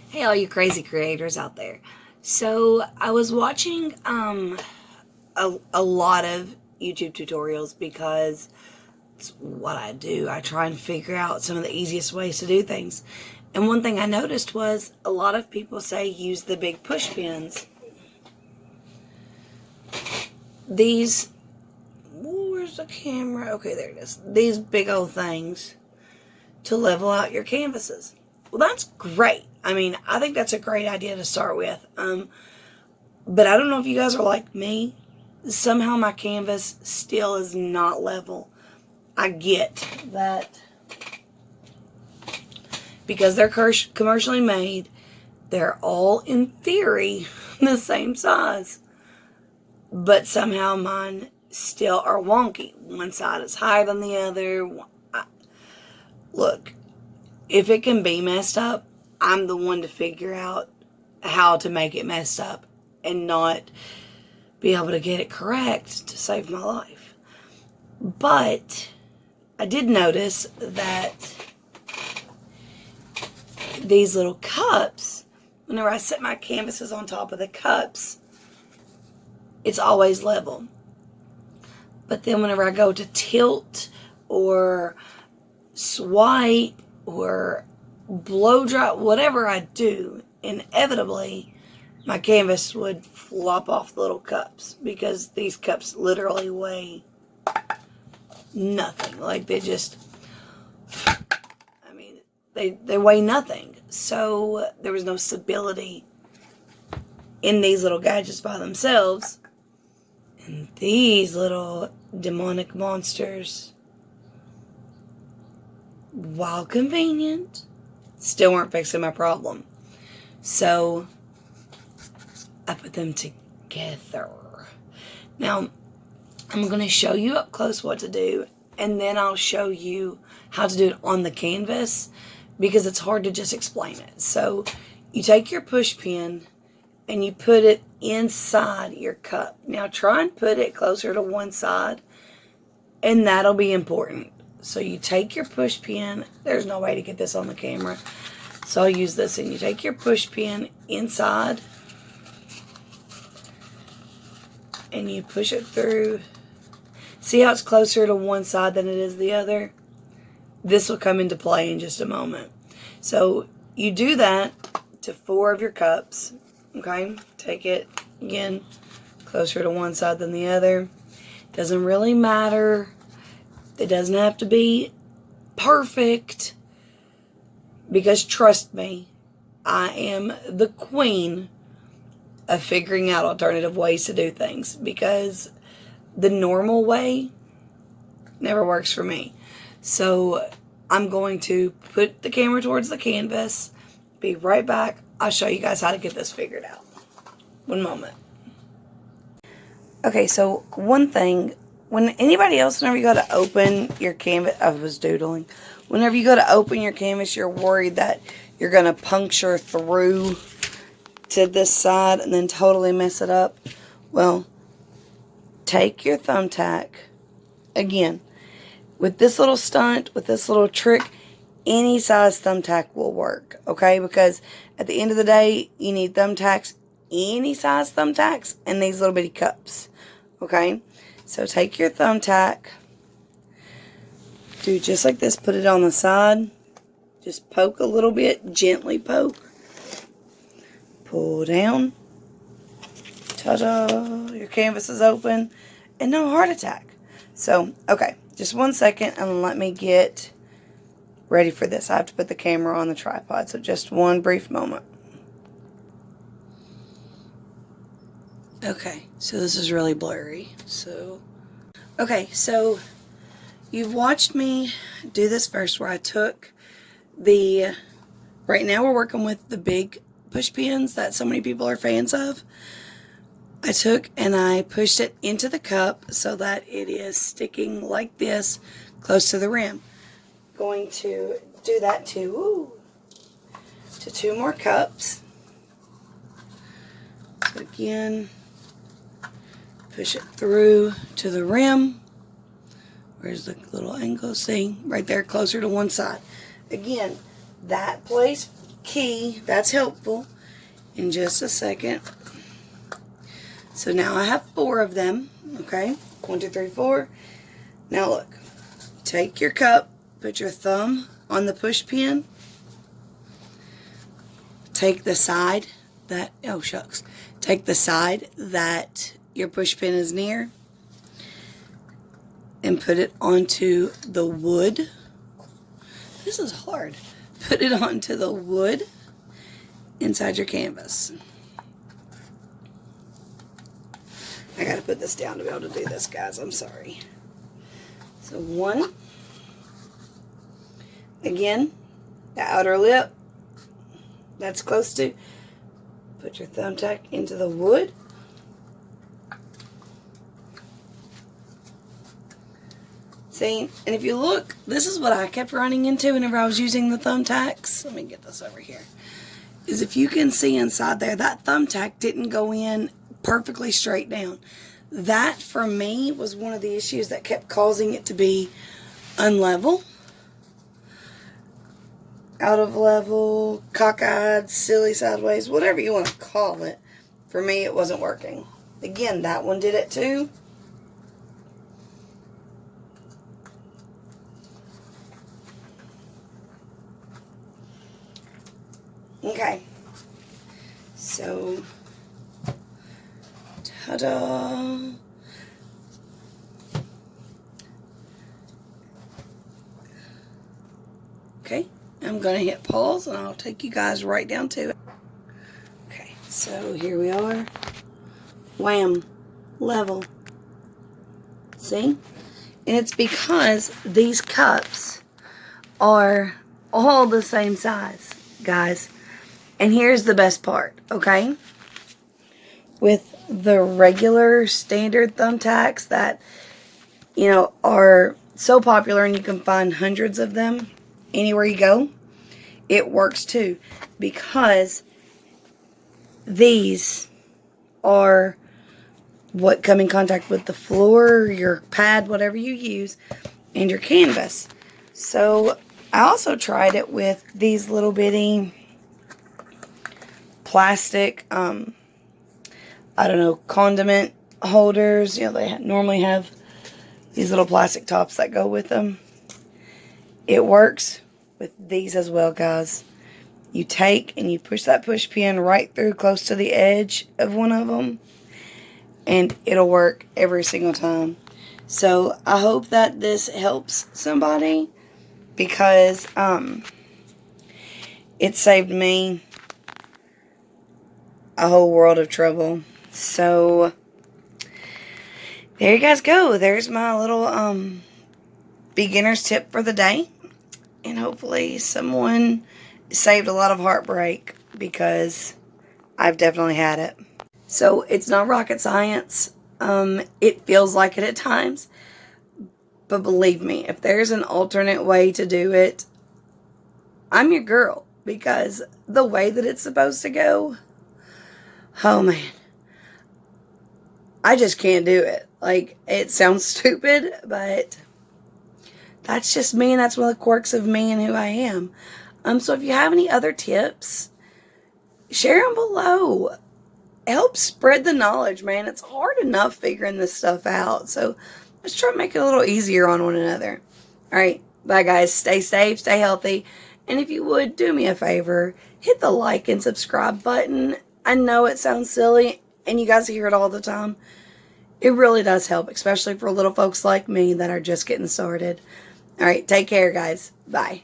Hey, all you crazy creators out there. So, I was watching a lot of YouTube tutorials because it's what I do. I try and figure out some of the easiest ways to do things. And one thing I noticed was a lot of people say use the big push pins. These, where's the camera? Okay, there it is. These big old things to level out your canvases. Well, that's great. I mean, I think that's a great idea to start with. But I don't know if you guys are like me. Somehow my canvas still is not level. I get that because they're commercially made, they're all in theory the same size. But somehow mine still are wonky. One side is higher than the other. Look, if it can be messed up, I'm the one to figure out how to make it messed up and not be able to get it correct to save my life. But I did notice that these little cups, whenever I set my canvases on top of the cups, it's always level. But then whenever I go to tilt or swipe or blow dry, whatever I do, inevitably my canvas would flop off the little cups because these cups literally weigh nothing. Like they just, I mean, they weigh nothing. So there was no stability in these little gadgets by themselves. And these little demonic monsters, while convenient, still weren't fixing my problem. So I put them together. Now, I'm going to show you up close what to do, and then I'll show you how to do it on the canvas because it's hard to just explain it. So you take your push pin and you put it inside your cup. Now try and put it closer to one side, and that'll be important. So you take your push pin. There's no way to get this on the camera, so I'll use this. And you take your push pin inside, and you push it through. See how it's closer to one side than it is the other? This will come into play in just a moment. So you do that to 4 of your cups. Okay? Take it, again, closer to one side than the other. Doesn't really matter. It doesn't have to be perfect. Because trust me, I am the queen of figuring out alternative ways to do things. Because the normal way never works for me. So I'm going to put the camera towards the canvas. Be right back. I'll show you guys how to get this figured out. One moment. Okay, so one thing, when anybody else, whenever you go to open your canvas, I was doodling. Whenever you go to open your canvas, you're worried that you're going to puncture through to this side and then totally mess it up. Well, take your Thumbtack. Again, with this little stunt, with this little trick, any size Thumbtack will work, okay? Because at the end of the day, you need Thumbtacks, any size Thumbtacks, and these little bitty cups, okay? So take your Thumbtack, do just like this, put it on the side, just poke a little bit, gently poke, pull down, ta-da, your canvas is open, and no heart attack. So, okay, just 1 second, and let me get ready for this. I have to put the camera on the tripod, so just one brief moment. Okay, so this is really blurry. Okay, so you've watched me do this first where I took the, right now we're working with the big push pins that so many people are fans of. I took and I pushed it into the cup so that it is sticking like this close to the rim. Going to do that to 2 more cups. So again, push it through to the rim. Where's the little angle? See, right there, closer to one side. Again, that place key. That's helpful. In just a second. So now I have 4 of them. Okay. 1, 2, 3, 4. Now look. Take your cup. Put your thumb on the push pin. Take the side that, oh shucks. Take the side that your push pin is near. And put it onto the wood. This is hard. Put it onto the wood inside your canvas. I gotta put this down to be able to do this, guys. I'm sorry. So 1. Again, the outer lip. That's close to. Put your thumbtack into the wood. See, and if you look, this is what I kept running into whenever I was using the thumbtacks. Let me get this over here. Is if you can see inside there, that thumbtack didn't go in perfectly straight down. That, for me, was one of the issues that kept causing it to be unlevel, out of level, cockeyed, silly, sideways, whatever you want to call it. For me, it wasn't working. Again, that one did it too. Okay, so, ta-da! Okay, I'm going to hit pause and I'll take you guys right down to it. Okay, so here we are. Wham! Level. See? And it's because these cups are all the same size, guys. And here's the best part, okay? With the regular standard thumbtacks that, you know, are so popular and you can find hundreds of them anywhere you go, it works too. Because these are what come in contact with the floor, your pad, whatever you use, and your canvas. So I also tried it with these little bitty plastic, I don't know, condiment holders. You know, they normally have these little plastic tops that go with them. It works with these as well, guys. You take and you push that push pin right through close to the edge of one of them, and it'll work every single time. So I hope that this helps somebody, because it saved me a whole world of trouble. So there you guys go. There's my little beginner's tip for the day. And hopefully someone saved a lot of heartbreak, because I've definitely had it. So it's not rocket science. It feels like it at times. But believe me, if there's an alternate way to do it, I'm your girl. Because the way that it's supposed to go, oh man, I just can't do it. Like, it sounds stupid, but that's just me, and that's one of the quirks of me and who I am. So if you have any other tips, share them below. Help spread the knowledge, man. It's hard enough figuring this stuff out. So let's try to make it a little easier on one another. All right, bye guys. Stay safe, stay healthy. And if you would, do me a favor, hit the like and subscribe button. I know it sounds silly, and you guys hear it all the time. It really does help, especially for little folks like me that are just getting started. All right, take care, guys. Bye.